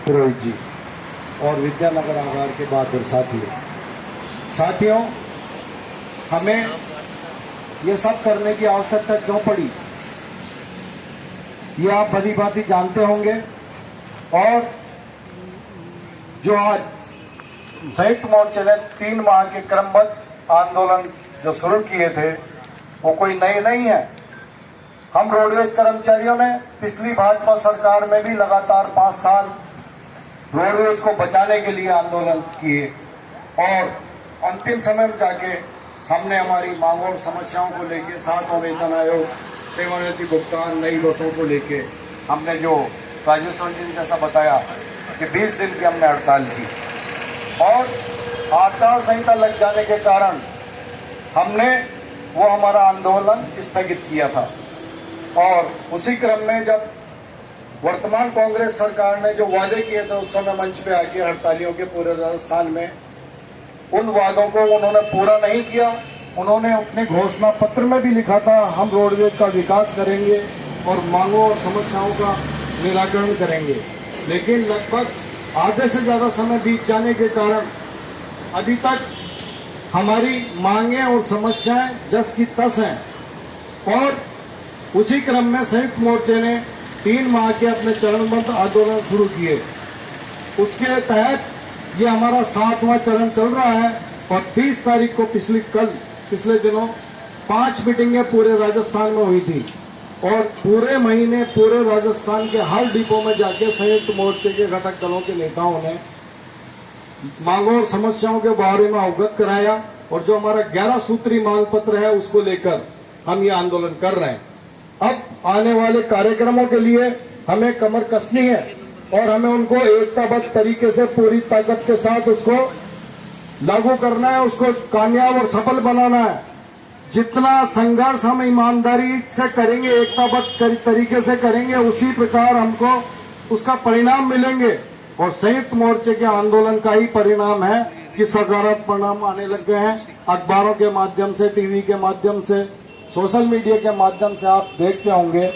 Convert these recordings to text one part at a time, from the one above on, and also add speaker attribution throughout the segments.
Speaker 1: पुरोहित जी और विद्यानगर आगार के बहादुर साथियों, हमें ये सब करने की आवश्यकता क्यों पड़ी, ये आप भली भांति जानते होंगे। और जो आज संयुक्त मोर्चे ने 3 माह के क्रमबद्ध आंदोलन जो शुरू किए थे वो कोई नए नहीं है। हम रोडवेज कर्मचारियों ने पिछली भाजपा सरकार में भी लगातार 5 साल रोडवेज को बचाने के लिए आंदोलन किए और अंतिम समय में जाके हमने हमारी मांगों और समस्याओं को लेके 7वां वेतन आयोग, सेवानिवृत्ति भुगतान, नई बसों को लेके हमने जो राजेश्वर जी ने जैसा बताया कि 20 दिन की हमने हड़ताल की और आचार संहिता लग जाने के कारण हमने वो हमारा आंदोलन स्थगित किया था। और उसी क्रम में जब वर्तमान कांग्रेस सरकार ने जो वादे किए थे उस समय मंच पे आके हड़तालियों के पूरे राजस्थान में, उन वादों को उन्होंने पूरा नहीं किया। उन्होंने अपने घोषणा पत्र में भी लिखा था हम रोडवेज का विकास करेंगे और मांगों और समस्याओं का निराकरण करेंगे, लेकिन लगभग आधे से ज्यादा समय बीत जाने के कारण अभी तक हमारी मांगे और समस्याएं जस की तस हैं। और उसी क्रम में संयुक्त मोर्चे ने 3 माह के अपने चरणबद्ध आंदोलन शुरू किए। उसके तहत ये हमारा 7वां चरण चल रहा है और 20 तारीख को पिछले दिनों 5 मीटिंगें पूरे राजस्थान में हुई थी और पूरे महीने पूरे राजस्थान के हर डिपो में जाके संयुक्त मोर्चे के घटक दलों के नेताओं ने मांगों और समस्याओं के बारे में अवगत कराया और जो हमारा 11 सूत्री मांग पत्र है उसको लेकर हम ये आंदोलन कर रहे हैं। अब आने वाले कार्यक्रमों के लिए हमें कमर कसनी है और हमें उनको एकताबद्ध तरीके से पूरी ताकत के साथ उसको लागू करना है, उसको कामयाब और सफल बनाना है। जितना संघर्ष हम ईमानदारी से करेंगे, एकताबद्ध तरीके से करेंगे, उसी प्रकार हमको उसका परिणाम मिलेंगे। और संयुक्त मोर्चे के आंदोलन का ही परिणाम है कि सकारात्मक परिणाम आने लग गए हैं। अखबारों के माध्यम से, टीवी के माध्यम से, सोशल मीडिया के माध्यम से आप देखते होंगे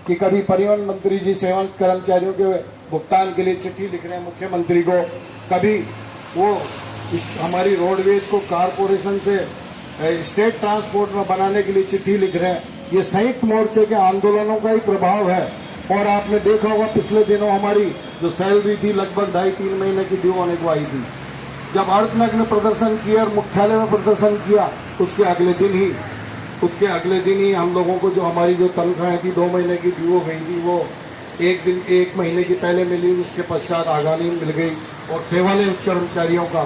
Speaker 1: कि कभी परिवहन मंत्री जी सेवानिवृत्त कर्मचारियों के भुगतान के लिए चिट्ठी लिख रहे हैं मुख्यमंत्री को, कभी वो हमारी रोडवेज को कारपोरेशन से स्टेट ट्रांसपोर्ट में बनाने के लिए चिट्ठी लिख रहे हैं। ये संयुक्त मोर्चे के आंदोलनों का ही प्रभाव है। और आपने देखा होगा पिछले दिनों हमारी जो सैलरी थी लगभग 2.5-3 महीने की ड्यू होने को आई थी। जब अर्थनगर ने प्रदर्शन किया और मुख्यालय में प्रदर्शन किया उसके अगले दिन ही हम लोगों को जो हमारी जो तनख्वाहें थी 2 महीने की ड्यू हो गई थी वो 1 महीने की पहले मिली, उसके पश्चात आगामी मिल गई। और सेवानिवृत्त कर्मचारियों का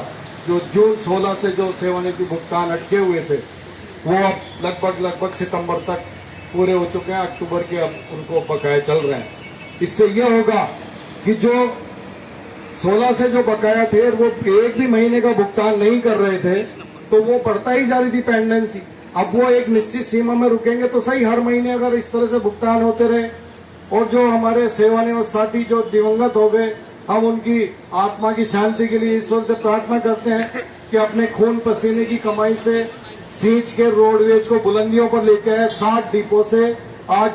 Speaker 1: जो जून 16 से जो सेवानिवृत्ति भुगतान अटके हुए थे वो अब लगभग सितंबर तक पूरे हो चुके हैं। अक्टूबर के अब उनको बकाया चल रहे हैं। इससे यह होगा कि जो 16 से जो बकाया थे वो 1 भी महीने का भुगतान नहीं कर रहे थे तो वो बढ़ता ही जा रही थी पेंडेंसी। अब वो एक निश्चित सीमा में रुकेंगे तो सही, हर महीने अगर इस तरह से भुगतान होते रहे। और जो हमारे सेवानिवृत्त साथी जो दिवंगत हो गए, हम उनकी आत्मा की शांति के लिए ईश्वर से प्रार्थना करते हैं कि अपने खून पसीने की कमाई से सींच के रोडवेज को बुलंदियों पर लेके आए। 60 डिपो से आज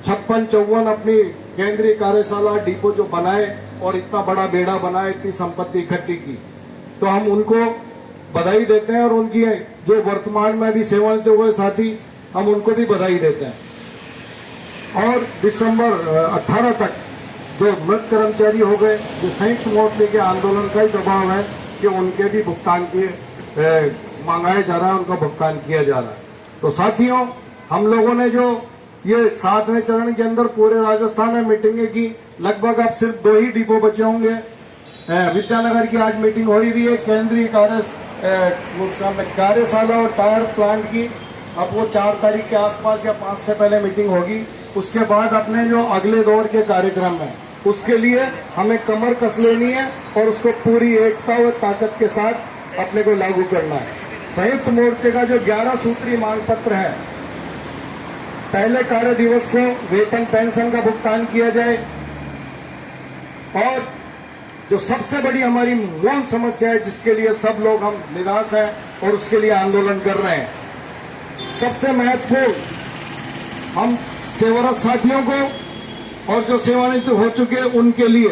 Speaker 1: 56-54 अपनी केंद्रीय कार्यशाला डिपो जो बनाए और इतना बड़ा बेड़ा बनाए, इतनी संपत्ति इकट्ठी की, तो हम उनको बधाई देते हैं। और उनकी जो वर्तमान में भी सेवानिवृत्त हुए साथी, हम उनको भी बधाई देते हैं। और दिसंबर 18 तक जो मृत कर्मचारी हो गए, जो संयुक्त मोर्चे के आंदोलन का ही दबाव है कि उनके भी भुगतान के मांगाया जा रहा है, उनका भुगतान किया जा रहा है। तो साथियों, हम लोगों ने जो ये 7वें चरण के अंदर पूरे राजस्थान में मीटिंगें की, लगभग अब सिर्फ 2 ही डिपो बचे होंगे। विद्यानगर की आज मीटिंग हो रही है, केंद्रीय कार्यशाला और टायर प्लांट की अब वो 4 तारीख के आसपास या 5 से पहले मीटिंग होगी। उसके बाद अपने जो अगले दौर के कार्यक्रम है उसके लिए हमें कमर कस लेनी है और उसको पूरी एकता और ताकत के साथ अपने को लागू करना है। संयुक्त मोर्चे का जो 11 सूत्री मांग पत्र है, पहले कार्य दिवस को वेतन पेंशन का भुगतान किया जाए। और जो सबसे बड़ी हमारी मूल समस्या है जिसके लिए सब लोग हम निराश हैं और उसके लिए आंदोलन कर रहे हैं, सबसे महत्वपूर्ण हम सेवारत साथियों को और जो सेवानिवृत्त हो चुके हैं उनके लिए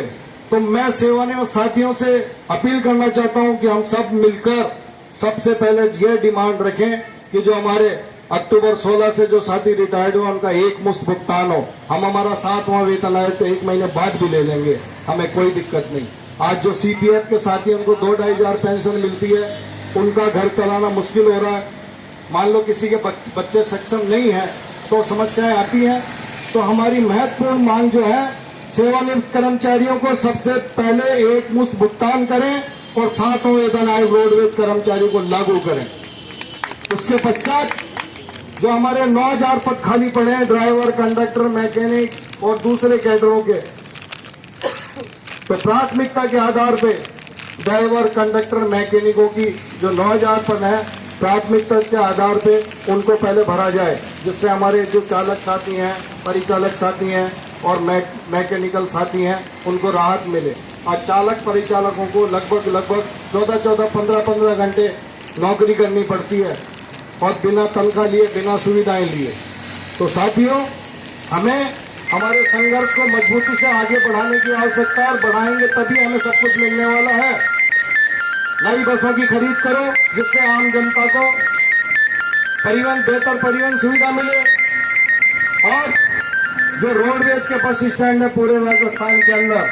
Speaker 1: तो मैं सेवानिवृत्त साथियों से अपील करना चाहता हूं कि हम सब मिलकर सबसे पहले ये डिमांड रखें कि जो हमारे अक्टूबर 16 से जो साथी रिटायर्ड हुए उनका एक मुश्त भुगतान हो। हम हमारा 7वां वेतन आए तो 1 महीने बाद भी ले लेंगे, हमें कोई दिक्कत नहीं। आज जो सीपीएफ के साथी उनको 2-2.5 हजार पेंशन मिलती है, उनका घर चलाना मुश्किल हो रहा है। मान लो किसी के बच्चे सक्षम नहीं है तो समस्याएं आती हैं। तो हमारी महत्वपूर्ण मांग जो है, सेवानिवृत्त कर्मचारियों को सबसे पहले एक मुश्त भुगतान करें और 7वां वेतन आयोग रोडवेज कर्मचारियों को लागू करें। उसके पश्चात जो हमारे 9,000 पद खाली पड़े हैं ड्राइवर, कंडक्टर, मैकेनिक और दूसरे कैडरों के, तो प्राथमिकता के आधार पे ड्राइवर, कंडक्टर, मैकेनिकों की जो 9,000 पद है प्राथमिकता के आधार पे उनको पहले भरा जाए, जिससे हमारे जो चालक साथी हैं, परिचालक साथी हैं और मैकेनिकल साथी हैं उनको राहत मिले। और चालक परिचालकों को लगभग 14-14, 15-15 घंटे नौकरी करनी पड़ती है और बिना तनख्वाह लिए, बिना सुविधाएं लिए। तो साथियों, हमें हमारे संघर्ष को मजबूती से आगे बढ़ाने की आवश्यकता है और बढ़ाएंगे तभी हमें सब कुछ मिलने वाला है। नई बसों की खरीद करो जिससे आम जनता को बेहतर परिवहन सुविधा मिले। और जो रोडवेज के बस स्टैंड है पूरे राजस्थान के अंदर,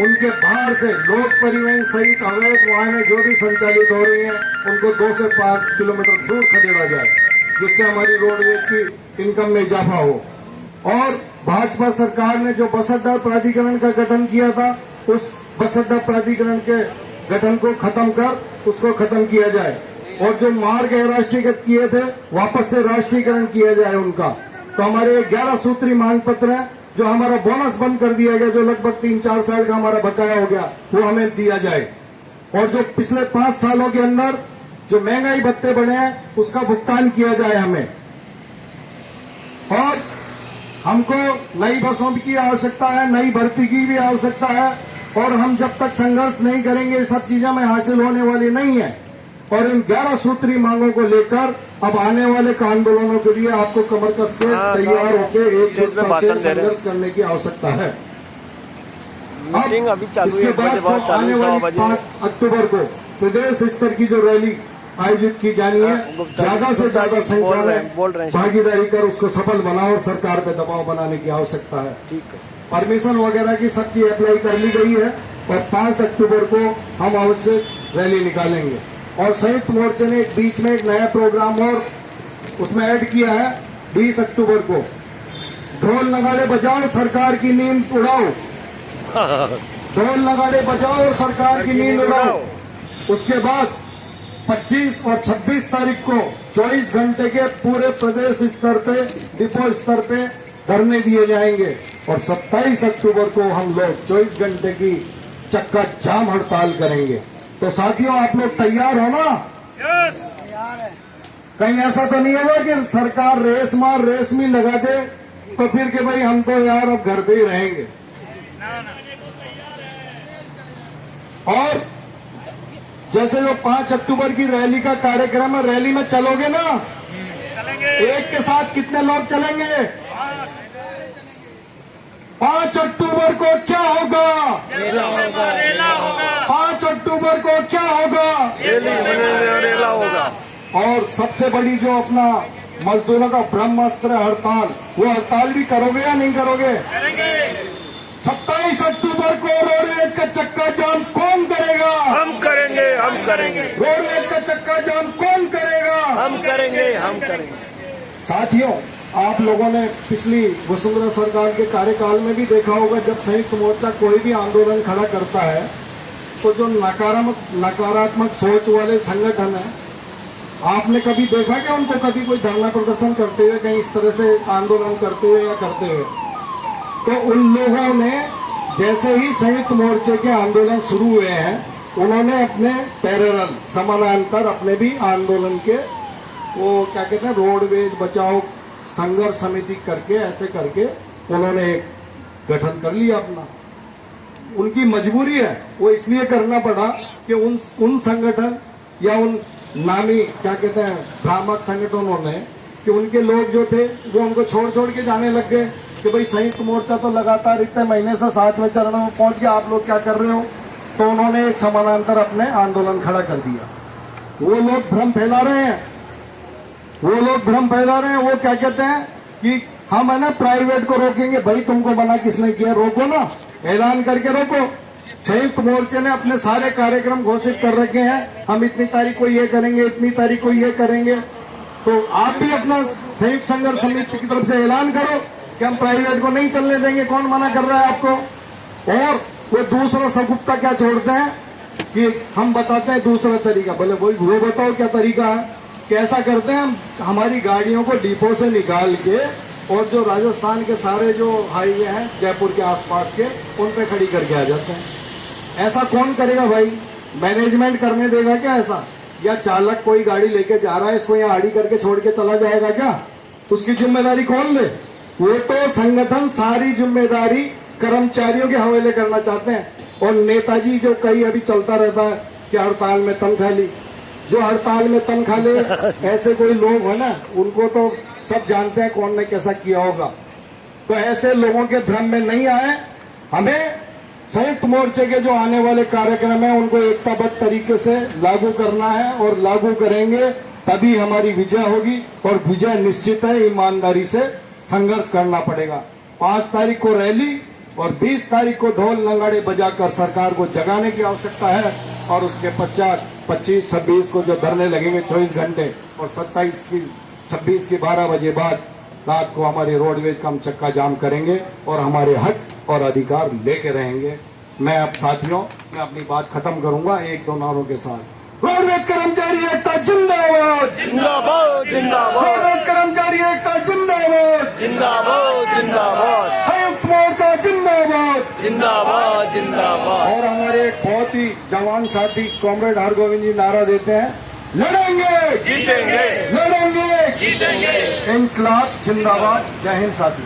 Speaker 1: उनके बाहर से लोक परिवहन सहित अवैध वाहनें जो भी संचालित हो रही हैं उनको 2 से 5 किलोमीटर दूर खदेड़ा जाए, जिससे हमारी रोडवेज की इनकम में इजाफा हो। और भाजपा सरकार ने जो बस अड्डा प्राधिकरण का गठन किया था, उस बस अड्डा प्राधिकरण के गठन को खत्म कर उसको खत्म किया जाए। और जो मार्ग राष्ट्रीयकृत किए थे वापस से राष्ट्रीयकरण किया जाए उनका। तो हमारे 11 सूत्री मांग पत्र है, जो हमारा बोनस बंद कर दिया गया, जो लगभग 3-4 साल का हमारा बकाया हो गया, वो हमें दिया जाए। और जो पिछले 5 सालों के अंदर जो महंगाई भत्ते बढ़े हैं उसका भुगतान किया जाए हमें। और हमको नई बसों की आवश्यकता है, नई भर्ती की भी आवश्यकता है। और हम जब तक संघर्ष नहीं करेंगे, ये सब चीजें हमें हासिल होने वाली नहीं है। और इन 11 सूत्री मांगों को लेकर अब आने वाले आंदोलनों के लिए आपको कमर कस के तैयार होकर एकजुटता से संघर्ष करने की आवश्यकता है। अब इसके बाद जो आने वाली 5 अक्टूबर को प्रदेश स्तर की जो रैली आयोजित की जानी है, ज्यादा से ज्यादा संख्या में भागीदारी कर उसको सफल बनाओ और सरकार पे दबाव बनाने की आवश्यकता है। परमिशन वगैरह की सबकी अप्लाई कर ली गई है और 5 अक्टूबर को हम अवश्य रैली निकालेंगे। और संयुक्त मोर्चे ने बीच में एक नया प्रोग्राम और उसमें ऐड किया है, 20 अक्टूबर को ढोल नगाड़े बजाओ सरकार की नींद उड़ाओ। ढोल नगाड़े बजाओ और सरकार की नींद उड़ाओ। उसके बाद 25 और 26 तारीख को 24 घंटे के पूरे प्रदेश स्तर पे, डिपो स्तर पे धरने दिए जाएंगे। और 27 अक्टूबर को हम लोग 24 घंटे की चक्का जाम हड़ताल करेंगे। तो साथियों, आप लोग तैयार हो ना? तैयार है। कहीं ऐसा तो नहीं होगा कि सरकार रेशमी लगा दे तो फिर के भाई हम तो यार अब घर पे ही रहेंगे। और जैसे जो 5 अक्टूबर की रैली का कार्यक्रम है, रैली में चलोगे ना? चलेंगे। एक के साथ कितने लोग चलेंगे? 5 अक्टूबर को क्या होगा? रेला होगा। 5 अक्टूबर को क्या होगा? रेला होगा। और सबसे बड़ी जो अपना मजदूरों का ब्रह्मास्त्र हड़ताल, वो हड़ताल भी करोगे या नहीं करोगे? करेंगे। 27 अक्टूबर को रोडवेज का चक्का जाम कौन करेगा? हम करेंगे, हम करेंगे। रोडवेज का चक्का जाम कौन करेगा? हम करेंगे, हम करेंगे। साथियों, आप लोगों ने पिछली वसुंधरा सरकार के कार्यकाल में भी देखा होगा, जब संयुक्त मोर्चा कोई भी आंदोलन खड़ा करता है तो जो नकारात्मक सोच वाले संगठन है, आपने कभी देखा क्या उनको कभी कोई धरना प्रदर्शन करते हुए, कहीं इस तरह से आंदोलन करते हुए या करते हुए? तो उन लोगों ने जैसे ही संयुक्त मोर्चे के आंदोलन शुरू हुए हैं, उन्होंने अपने पैरेलल समानांतर अपने भी आंदोलन के वो क्या कहते हैं, रोडवेज बचाओ संघर्ष समिति करके, ऐसे करके उन्होंने एक गठन कर लिया अपना। उनकी मजबूरी है, वो इसलिए करना पड़ा कि उन संगठन या उन नामी क्या कहते हैं भ्रामक संगठनों ने, कि उनके लोग जो थे वो उनको छोड़ छोड़ के जाने लग गए, कि भाई संयुक्त मोर्चा तो लगातार इतने महीने से 7वें चरण में पहुंच गया, आप लोग क्या कर रहे हो। तो उन्होंने एक समानांतर अपने आंदोलन खड़ा कर दिया। वो लोग भ्रम फैला रहे हैं, वो क्या कहते हैं कि हम है ना प्राइवेट को रोकेंगे। भाई तुमको मना किसने किया, रोको ना, ऐलान करके रोको। संयुक्त मोर्चे ने अपने सारे कार्यक्रम घोषित कर रखे हैं, हम इतनी तारीख को ये करेंगे, इतनी तारीख को ये करेंगे। तो आप भी अपना संयुक्त संघर्ष समिति की तरफ से ऐलान करो कि हम प्राइवेट को नहीं चलने देंगे। कौन मना कर रहा है आपको। और वो दूसरा सगुप्ता क्या छोड़ते हैं कि हम बताते हैं दूसरा तरीका। बोले वो बताओ क्या तरीका है। कैसा करते हैं हम, हमारी गाड़ियों को डिपो से निकाल के और जो राजस्थान के सारे जो हाईवे हैं जयपुर के आसपास के, उन पे खड़ी करके आ जाते हैं। ऐसा कौन करेगा भाई, मैनेजमेंट करने देगा क्या ऐसा, या चालक कोई गाड़ी लेके जा रहा है इसको यहाँ आड़ी करके छोड़ के चला जाएगा क्या, उसकी जिम्मेदारी कौन ले। वो तो संगठन सारी जिम्मेदारी कर्मचारियों के हवाले करना चाहते हैं। और नेताजी जो कहीं अभी चलता रहता है कि हड़ताल में तनख्वाह ली, जो हड़ताल में तनख्वाह ले ऐसे कोई लोग है ना, उनको तो सब जानते हैं कौन ने कैसा किया होगा। तो ऐसे लोगों के भ्रम में नहीं आए। हमें संयुक्त मोर्चे के जो आने वाले कार्यक्रम है उनको एकताबद्ध तरीके से लागू करना है और लागू करेंगे, तभी हमारी विजय होगी। और विजय निश्चित है, ईमानदारी से संघर्ष करना पड़ेगा। 5 तारीख को रैली और 20 तारीख को ढोल नगाड़े बजाकर सरकार को जगाने की आवश्यकता है। और उसके पश्चात 25, 26 को जो धरने लगेंगे 24 घंटे और 26 की 12 बजे बाद रात को हमारे रोडवेज का हम चक्का जाम करेंगे और हमारे हक और अधिकार लेके रहेंगे। मैं अब साथियों मैं अपनी बात खत्म करूंगा 1-2 नारों के साथ। रोडवेज कर्मचारी एकता जिंदाबाद,
Speaker 2: जिंदाबाद जिंदाबाद,
Speaker 1: रोडवेज कर्मचारी एकता जिंदाबाद,
Speaker 2: जिंदाबाद जिंदाबाद,
Speaker 1: संयुक्त मोर्चा जिंदाबाद,
Speaker 2: जिंदाबाद जिंदाबाद।
Speaker 1: और हमारे एक बहुत ही जवान साथी कॉमरेड हरगोविंद जी नारा देते हैं, लड़ेंगे
Speaker 2: जीतेंगे,
Speaker 1: लड़ेंगे
Speaker 2: जीतेंगे।
Speaker 1: इंकलाब जिंदाबाद। जय हिंद साथी।